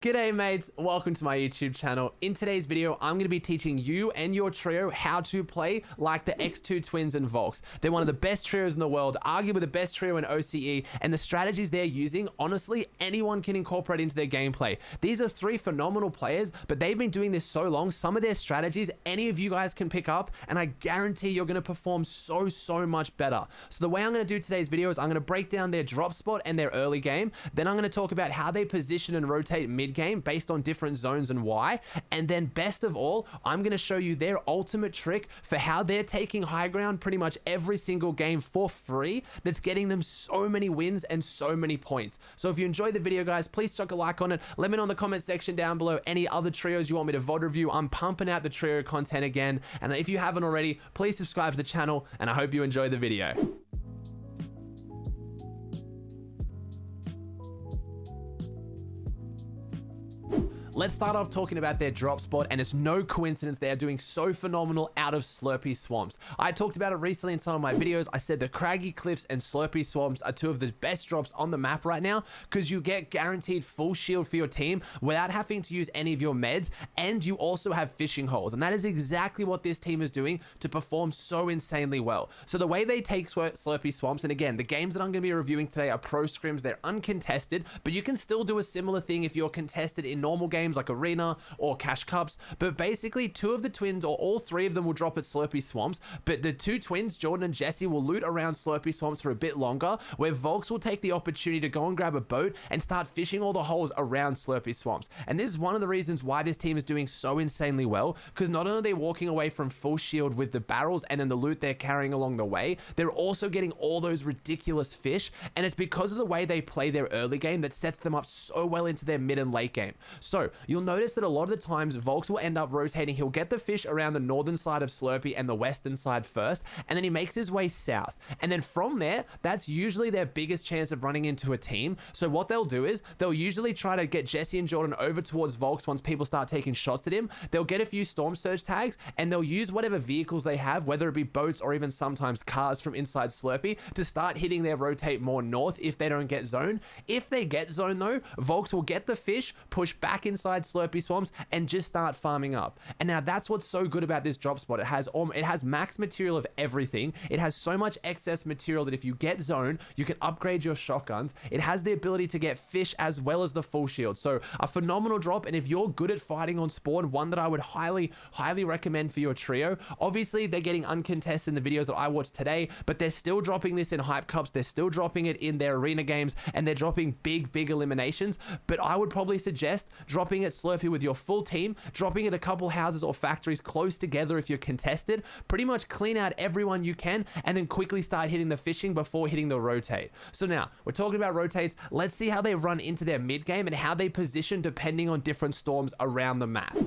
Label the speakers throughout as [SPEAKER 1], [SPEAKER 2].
[SPEAKER 1] G'day mates, welcome to my YouTube channel. In today's video, I'm going to be teaching you and your trio how to play like the X2Twins and Volx. They're one of the best trios in the world, arguably the best trio in OCE, and the strategies they're using, honestly, anyone can incorporate into their gameplay. These are three phenomenal players, but they've been doing this so long, some of their strategies, any of you guys can pick up, and I guarantee you're going to perform so much better. So the way I'm going to do today's video is I'm going to break down their drop spot and their early game, then I'm going to talk about how they position and rotate mid game based on different zones and why, and then best of all, I'm going to show you their ultimate trick for how they're taking high ground pretty much every single game for free that's getting them so many wins and so many points. So if you enjoyed the video, guys, please chuck a like on it. Let me know in the comment section down below any other trios you want me to VOD review. I'm pumping out the trio content again, and if you haven't already, please subscribe to the channel, and I hope you enjoy the video. Let's start off talking about their drop spot, and it's no coincidence they are doing so phenomenal out of Slurpy Swamps. I talked about it recently in some of my videos. I said the Craggy Cliffs and Slurpy Swamps are two of the best drops on the map right now because you get guaranteed full shield for your team without having to use any of your meds, and you also have fishing holes, and that is exactly what this team is doing to perform so insanely well. So the way they take Slurpy Swamps, and again, the games that I'm going to be reviewing today are pro scrims, they're uncontested, but you can still do a similar thing if you're contested in normal games like Arena or Cash Cups. But basically, two of the twins or all three of them will drop at Slurpy Swamps, but the two twins, Jordan and Jesse, will loot around Slurpy Swamps for a bit longer, where Volx will take the opportunity to go and grab a boat and start fishing all the holes around Slurpy Swamps. And this is one of the reasons why this team is doing so insanely well, because not only are they walking away from full shield with the barrels and then the loot they're carrying along the way, they're also getting all those ridiculous fish, and it's because of the way they play their early game that sets them up so well into their mid and late game. So you'll notice that a lot of the times Volx will end up rotating. He'll get the fish around the northern side of Slurpy and the western side first, and then he makes his way south. And then from there, that's usually their biggest chance of running into a team. So what they'll do is they'll usually try to get Jesse and Jordan over towards Volx once people start taking shots at him. They'll get a few storm surge tags, and they'll use whatever vehicles they have, whether it be boats or even sometimes cars from inside Slurpy, to start hitting their rotate more north if they don't get zone. If they get zone though, Volx will get the fish, push back inside Slurpy Swamps, and just start farming up. And now that's what's so good about this drop spot. It has max material of everything. It has so much excess material that if you get zone, you can upgrade your shotguns. It has the ability to get fish as well as the full shield. So a phenomenal drop, and if you're good at fighting on spawn, one that I would highly recommend for your trio. Obviously, they're getting uncontested in the videos that I watched today, but they're still dropping this in hype cups. They're still dropping it in their arena games, and they're dropping big eliminations. But I would probably suggest dropping it Slurpy with your full team, dropping it a couple houses or factories close together if you're contested. Pretty much clean out everyone you can, and then quickly start hitting the fishing before hitting the rotate. So now we're talking about rotates. Let's see how they run into their mid game and how they position depending on different storms around the map.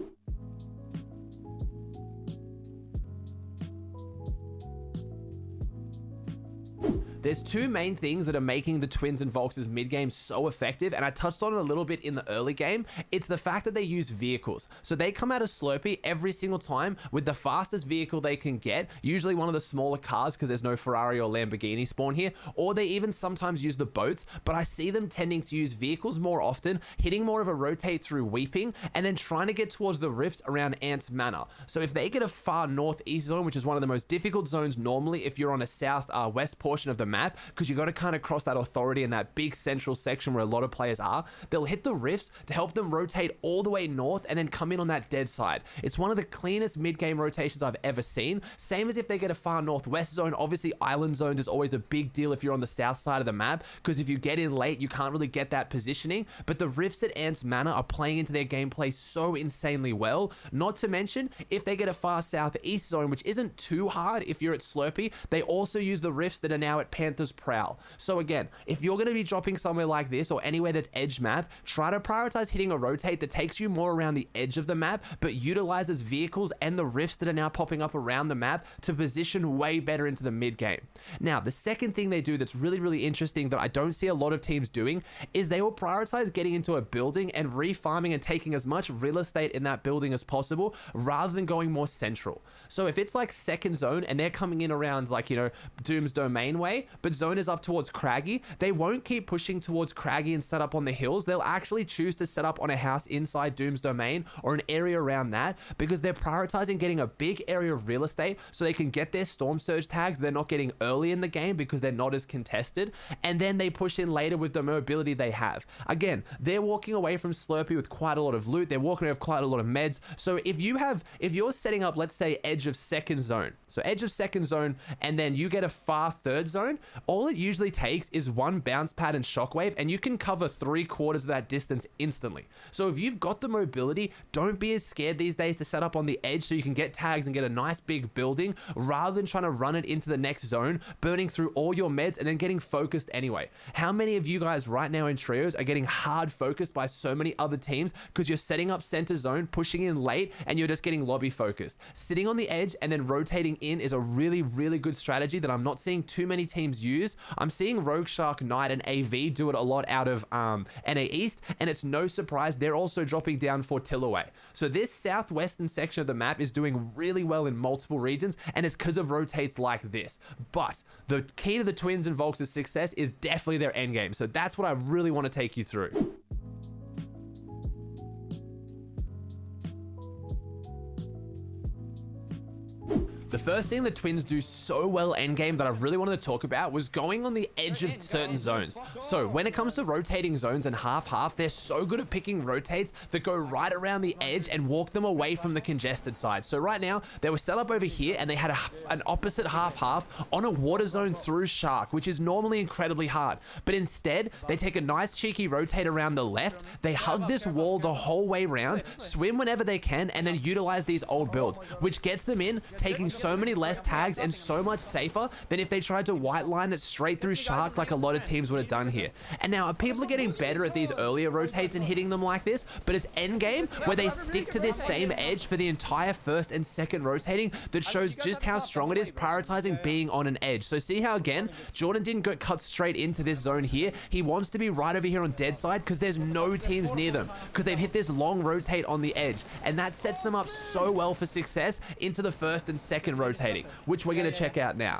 [SPEAKER 1] There's two main things that are making the Twins and Volx's mid game so effective, and I touched on it a little bit in the early game. It's the fact that they use vehicles. So they come out of Slurpy every single time with the fastest vehicle they can get, usually one of the smaller cars because there's no Ferrari or Lamborghini spawn here, or they even sometimes use the boats, but I see them tending to use vehicles more often, hitting more of a rotate through Weeping, and then trying to get towards the rifts around Ants Manor. So if they get a far northeast zone, which is one of the most difficult zones normally if you're on a south-west portion of the map, because you got to kind of cross that authority in that big central section where a lot of players are, they'll hit the rifts to help them rotate all the way north and then come in on that dead side. It's one of the cleanest mid-game rotations I've ever seen. Same as if they get a far northwest zone. Obviously, island zones is always a big deal if you're on the south side of the map, because if you get in late, you can't really get that positioning. But the rifts at Ants Manor are playing into their gameplay so insanely well. Not to mention, if they get a far southeast zone, which isn't too hard if you're at Slurpy, they also use the rifts that are now at Panther's Prowl. So again, if you're going to be dropping somewhere like this or anywhere that's edge map, try to prioritize hitting a rotate that takes you more around the edge of the map, but utilizes vehicles and the rifts that are now popping up around the map to position way better into the mid game. Now, the second thing they do that's really interesting that I don't see a lot of teams doing is they will prioritize getting into a building and refarming and taking as much real estate in that building as possible rather than going more central. So if it's like second zone and they're coming in around like, you know, Doom's Domain way, but zone is up towards Craggy, they won't keep pushing towards Craggy and set up on the hills. They'll actually choose to set up on a house inside Doom's domain or an area around that, because they're prioritizing getting a big area of real estate so they can get their Storm Surge tags they're not getting early in the game because they're not as contested, and then they push in later with the mobility they have. Again, they're walking away from Slurpee with quite a lot of loot. They're walking away with quite a lot of meds. So if you're setting up, let's say, edge of second zone, so edge of second zone, and then you get a far third zone, all it usually takes is one bounce pad and shockwave, and you can cover 3/4 of that distance instantly. So if you've got the mobility, don't be as scared these days to set up on the edge so you can get tags and get a nice big building, rather than trying to run it into the next zone, burning through all your meds and then getting focused anyway. How many of you guys right now in trios are getting hard focused by so many other teams because you're setting up center zone, pushing in late, and you're just getting lobby focused? Sitting on the edge and then rotating in is a really, really good strategy that I'm not seeing too many teams use. I'm seeing Rogue Shark, Knight, and AV do it a lot out of NA East, and it's no surprise they're also dropping down for Tillaway. So this southwestern section of the map is doing really well in multiple regions, and it's because of rotates like this. But the key to the Twins and Volx's success is definitely their endgame. So that's what I really want to take you through. The first thing the Twins do so well endgame that I really wanted to talk about was going on the edge of certain zones. So when it comes to rotating zones and half-half, they're so good at picking rotates that go right around the edge and walk them away from the congested side. So right now, they were set up over here and they had an opposite half-half on a water zone through Shark, which is normally incredibly hard. But instead, they take a nice cheeky rotate around the left, they hug this wall the whole way around, swim whenever they can, and then utilize these old builds, which gets them in, taking so many less tags and so much safer than if they tried to white line it straight through Shark like a lot of teams would have done here. And now people are getting better at these earlier rotates and hitting them like this, but it's endgame where they stick to this same edge for the entire first and second rotating that shows just how strong it is prioritizing being on an edge. So see how, again, Jordan didn't go cut straight into this zone here. He wants to be right over here on dead side because there's no teams near them because they've hit this long rotate on the edge, and that sets them up so well for success into the first and second rotating, which we're going to check out now.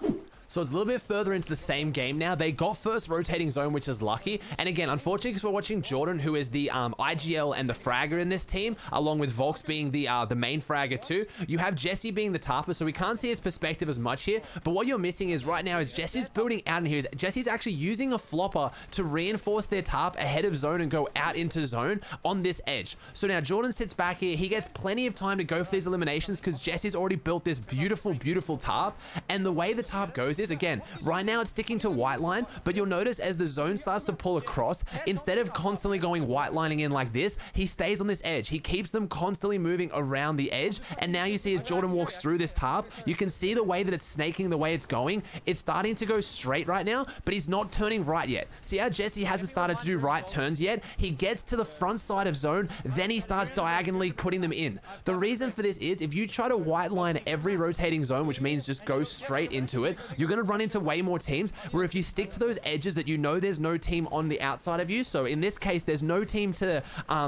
[SPEAKER 1] So it's a little bit further into the same game now. They got first rotating zone, which is lucky. And again, unfortunately, because we're watching Jordan, who is the IGL and the fragger in this team, along with Volx being the main fragger too. You have Jesse being the tarper, so we can't see his perspective as much here. But what you're missing is right now is Jesse's building out in here. Jesse's actually using a flopper to reinforce their tarp ahead of zone and go out into zone on this edge. So now Jordan sits back here. He gets plenty of time to go for these eliminations because Jesse's already built this beautiful, beautiful tarp. And the way the tarp goes is, again, right now it's sticking to white line, but you'll notice as the zone starts to pull across, instead of constantly going white lining in like this, he stays on this edge. He keeps them constantly moving around the edge, and now you see as Jordan walks through this tarp, you can see the way that it's snaking, the way it's going. It's starting to go straight right now, but he's not turning right yet. See how Jesse hasn't started to do right turns yet? He gets to the front side of zone, then he starts diagonally putting them in. The reason for this is if you try to white line every rotating zone, which means just go straight into it, you're going to run into way more teams, where if you stick to those edges that you know there's no team on the outside of you, so in this case there's no team to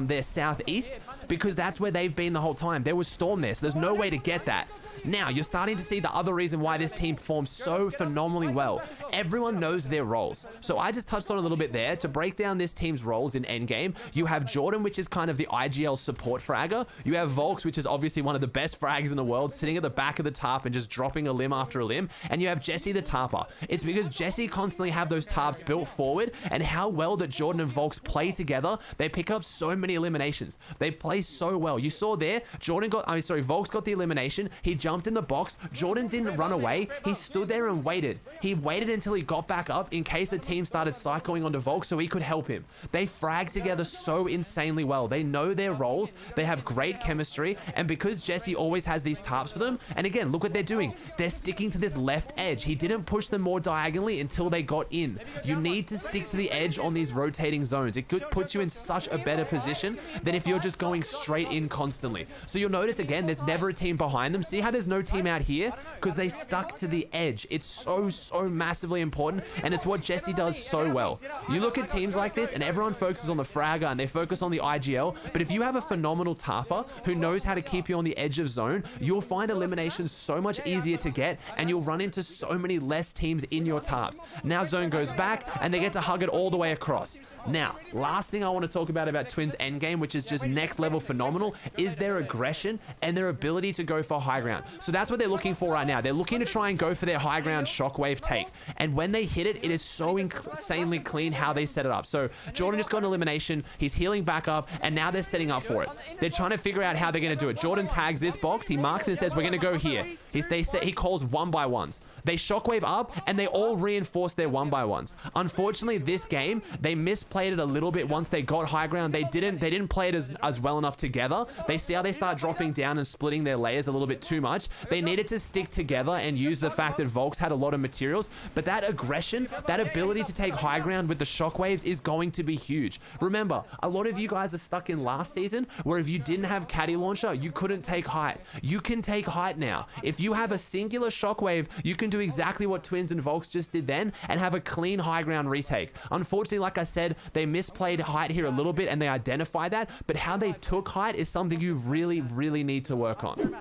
[SPEAKER 1] their southeast, because that's where they've been the whole time. There was Storm there, so there's no way to get that. Now, you're starting to see the other reason why this team performs so phenomenally well. Everyone knows their roles. So I just touched on a little bit there. To break down this team's roles in endgame, you have Jordan, which is kind of the IGL support fragger. You have Volx, which is obviously one of the best fraggers in the world, sitting at the back of the tarp and just dropping a limb after a limb. And you have Jesse, the tarper. It's because Jesse constantly have those tarps built forward, and how well that Jordan and Volx play together, they pick up so many eliminations. They play so well. You saw there, Volx got the elimination. He jumped in the box. Jordan didn't run away. He stood there and waited. He waited until he got back up in case a team started cycling onto Volx so he could help him. They frag together so insanely well. They know their roles. They have great chemistry. And because Jesse always has these tarps for them, and again, look what they're doing. They're sticking to this left edge. He didn't push them more diagonally until they got in. You need to stick to the edge on these rotating zones. It puts you in such a better position than if you're just going straight in constantly. So you'll notice again, there's never a team behind them. See how there's no team out here? Because they stuck to the edge. It's so massively important, and it's what Jesse does so well. You look at teams like this, and everyone focuses on the fragger, and they focus on the IGL, but if you have a phenomenal tapper who knows how to keep you on the edge of zone, you'll find eliminations so much easier to get, and you'll run into so many less teams in your taps. Now zone goes back, and they get to hug it all the way across. Now, last thing I want to talk about Twins endgame, which is just next level phenomenal, is their aggression and their ability to go for high ground. So that's what they're looking for right now. They're looking to try and go for their high ground shockwave take. And when they hit it, it is so insanely clean how they set it up. So Jordan just got an elimination. He's healing back up, and now they're setting up for it. They're trying to figure out how they're going to do it. Jordan tags this box. He marks it and says, we're going to go here. He calls 1x1s. They shockwave up, and they all reinforce their 1x1s. Unfortunately, this game, they misplayed it a little bit once they got high ground. They didn't play it as well enough together. They see how they start dropping down and splitting their layers a little bit too much. They needed to stick together and use the fact that Volx had a lot of materials, but that aggression, that ability to take high ground with the shockwaves is going to be huge. Remember, a lot of you guys are stuck in last season where if you didn't have caddy launcher, you couldn't take height. You can take height now. If you have a singular shockwave, you can do exactly what Twins and Volx just did then and have a clean high ground retake. Unfortunately, like I said, they misplayed height here a little bit and they identify that, but how they took height is something you really need to work on.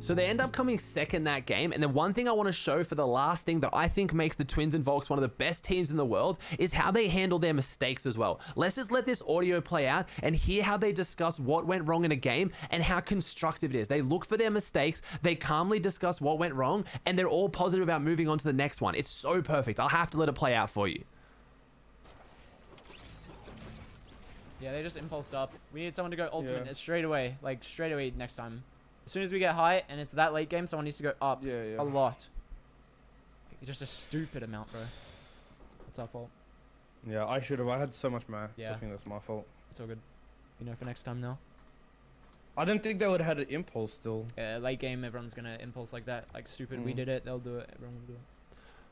[SPEAKER 1] So they end up coming second that game, and then one thing I want to show for the last thing that I think makes the Twins and Volx one of the best teams in the world is how they handle their mistakes as well. Let's just let this audio play out and hear how they discuss what went wrong in a game and how constructive it is. They look for their mistakes, they calmly discuss what went wrong, and they're all positive about moving on to the next one. It's so perfect. I'll have to let it play out for you.
[SPEAKER 2] Yeah, they just impulsed up. We need someone to go ultimate straight away, like straight away next time. As soon as we get high and it's that late game, someone needs to go up a lot. Just a stupid amount, bro. It's our fault.
[SPEAKER 3] Yeah, I should have. I had so much math.
[SPEAKER 2] Yeah.
[SPEAKER 3] I think that's my fault.
[SPEAKER 2] It's all good. You know, for next time now.
[SPEAKER 3] I didn't think they would have had an impulse still.
[SPEAKER 2] Yeah, late game, everyone's going to impulse like that. Like, stupid, we did it, they'll do it, everyone will do it.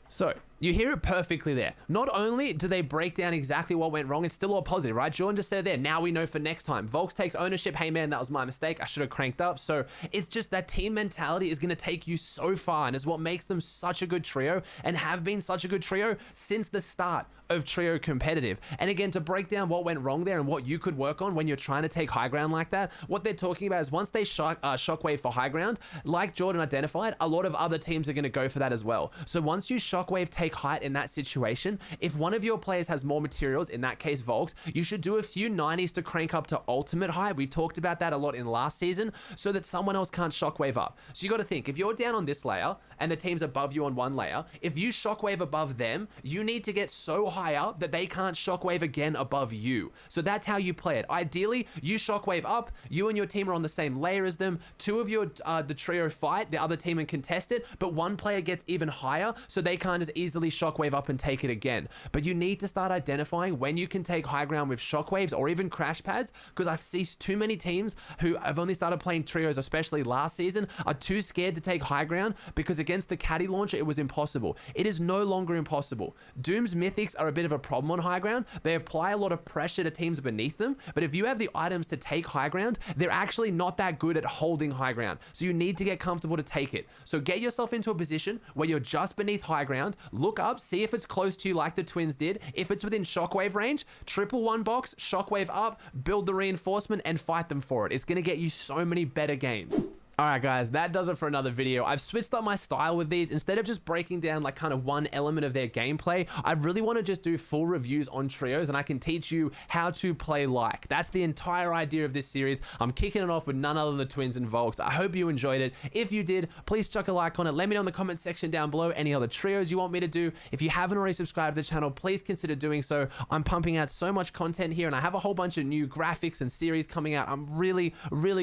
[SPEAKER 1] So, you hear it perfectly there. Not only do they break down exactly what went wrong, it's still all positive, right? Jordan just said there, now we know for next time. Volx takes ownership. Hey man, that was my mistake. I should have cranked up. So it's just that team mentality is going to take you so far, and is what makes them such a good trio and have been such a good trio since the start of trio competitive. And again, to break down what went wrong there and what you could work on when you're trying to take high ground like that, what they're talking about is once they shockwave for high ground, like Jordan identified, a lot of other teams are going to go for that as well. So once you shockwave take height in that situation, if one of your players has more materials, in that case Volx, you should do a few 90s to crank up to ultimate height. We've talked about that a lot in last season, so that someone else can't shockwave up. So you got to think, if you're down on this layer and the team's above you on one layer, if you shockwave above them, you need to get so high up that they can't shockwave again above you. So that's how you play it. Ideally, you shockwave up, you and your team are on the same layer as them, two of your the trio fight, the other team and contest it, but one player gets even higher so they can't just easily shockwave up and take it again. But you need to start identifying when you can take high ground with shockwaves or even crash pads, because I've seen too many teams who have only started playing trios, especially last season, are too scared to take high ground because against the caddy launcher it was impossible. It is no longer impossible. Doom's mythics are a bit of a problem on high ground. They apply a lot of pressure to teams beneath them, but if you have the items to take high ground, they're actually not that good at holding high ground. So you need to get comfortable to take it. So get yourself into a position where you're just beneath high ground, look up, see if it's close to you like the Twins did. If it's within shockwave range, triple one box, shockwave up, build the reinforcement and fight them for it. It's going to get you so many better games. Alright guys, that does it for another video. I've switched up my style with these. Instead of just breaking down like kind of one element of their gameplay, I really want to just do full reviews on trios, and I can teach you how to play like. That's the entire idea of this series. I'm kicking it off with none other than the Twins and Volx. I hope you enjoyed it. If you did, please chuck a like on it. Let me know in the comment section down below any other trios you want me to do. If you haven't already subscribed to the channel, please consider doing so. I'm pumping out so much content here, and I have a whole bunch of new graphics and series coming out. I'm really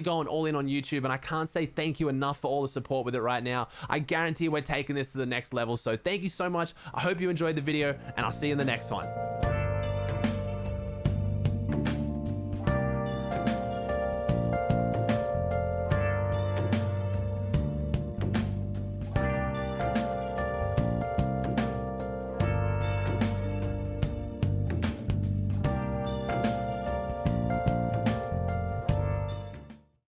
[SPEAKER 1] going all in on YouTube, and I can't say thank you enough for all the support with it right now. I guarantee we're taking this to the next level. So thank you so much. I hope you enjoyed the video, and I'll see you in the next one.